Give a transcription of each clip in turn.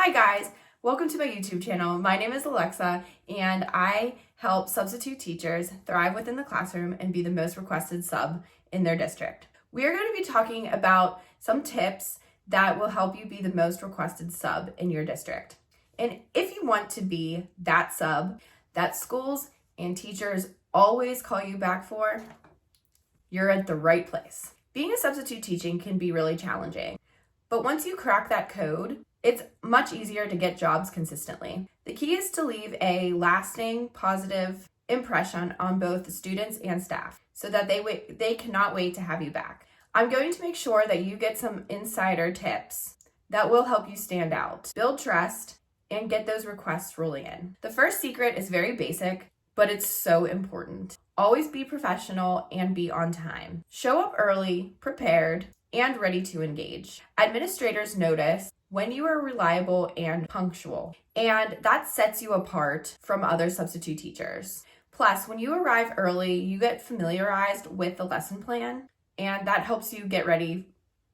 Hi guys, welcome to my YouTube channel. My name is Alexa and I help substitute teachers thrive within the classroom and be the most requested sub in their district. We are going to be talking about some tips that will help you be the most requested sub in your district. And if you want to be that sub that schools and teachers always call you back for, you're at the right place. Being a substitute teaching can be really challenging, but once you crack that code, it's much easier to get jobs consistently. The key is to leave a lasting, positive impression on both the students and staff so that they cannot wait to have you back. I'm going to make sure that you get some insider tips that will help you stand out, build trust, and get those requests rolling in. The first secret is very basic, but it's so important. Always be professional and be on time. Show up early, prepared, and ready to engage. Administrators notice when you are reliable and punctual, and that sets you apart from other substitute teachers. Plus, when you arrive early, you get familiarized with the lesson plan, and that helps you get ready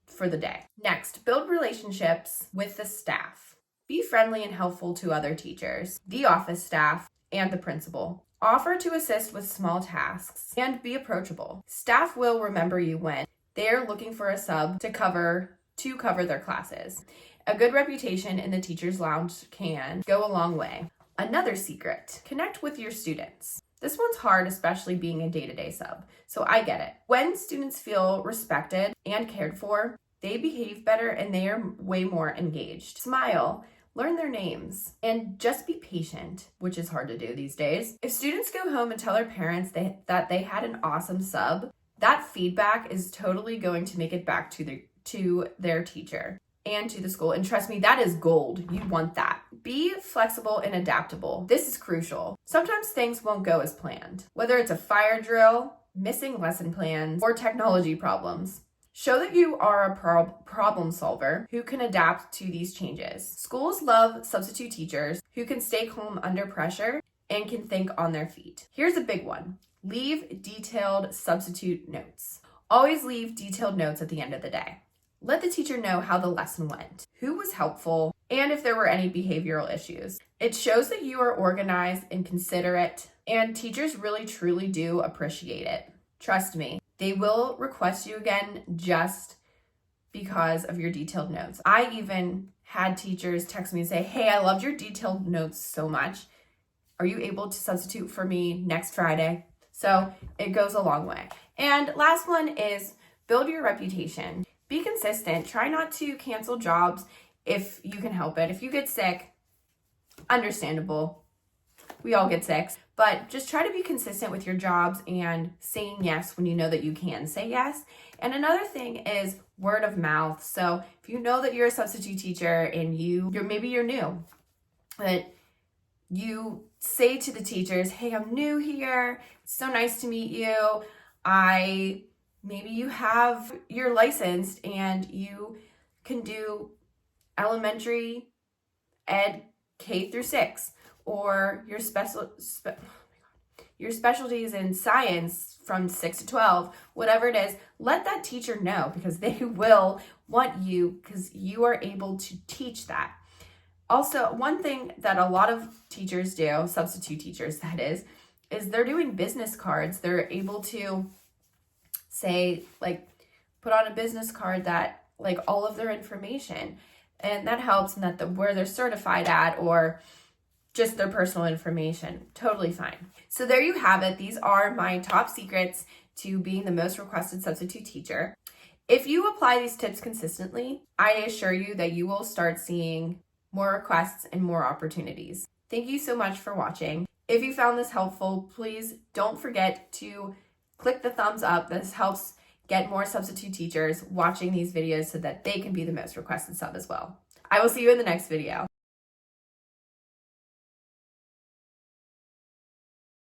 for the day. Next, build relationships with the staff. Be friendly and helpful to other teachers, the office staff, and the principal. Offer to assist with small tasks and be approachable. Staff will remember you when they're looking for a sub to cover their classes. A good reputation in the teacher's lounge can go a long way. Another secret, connect with your students. This one's hard, especially being a day-to-day sub, so I get it. When students feel respected and cared for, they behave better and they are way more engaged. Smile, learn their names, and just be patient, which is hard to do these days. If students go home and tell their parents that they had an awesome sub, that feedback is totally going to make it back to their teacher and to the school. And trust me, that is gold. You want that. Be flexible and adaptable. This is crucial. Sometimes things won't go as planned, whether it's a fire drill, missing lesson plans, or technology problems. Show that you are a problem solver who can adapt to these changes. Schools love substitute teachers who can stay calm under pressure and can think on their feet. Here's a big one. Leave detailed substitute notes. Always leave detailed notes at the end of the day. Let the teacher know how the lesson went, who was helpful, and if there were any behavioral issues. It shows that you are organized and considerate, and teachers really truly do appreciate it. Trust me, they will request you again just because of your detailed notes. I even had teachers text me and say, "Hey, I loved your detailed notes so much. Are you able to substitute for me next Friday?" So it goes a long way. And last one is build your reputation. Be consistent. Try not to cancel jobs if you can help it. If you get sick, understandable. We all get sick. But just try to be consistent with your jobs and saying yes when you know that you can say yes. And another thing is word of mouth. So if you know that you're a substitute teacher and maybe you're new, but you say to the teachers, "Hey, I'm new here. It's so nice to meet you. Maybe you're licensed and you can do elementary ed K through 6, or your specialty is in science from 6 to 12, whatever it is." Let that teacher know, because they will want you because you are able to teach that. Also, one thing that a lot of teachers do, substitute teachers that is they're doing business cards. They're able to say, put on a business card that, all of their information. And that helps, and that where they're certified at, or just their personal information. Totally fine. So there you have it. These are my top secrets to being the most requested substitute teacher. If you apply these tips consistently, I assure you that you will start seeing more requests and more opportunities. Thank you so much for watching. If you found this helpful, please don't forget to click the thumbs up. This helps get more substitute teachers watching these videos so that they can be the most requested sub as well. I will see you in the next video.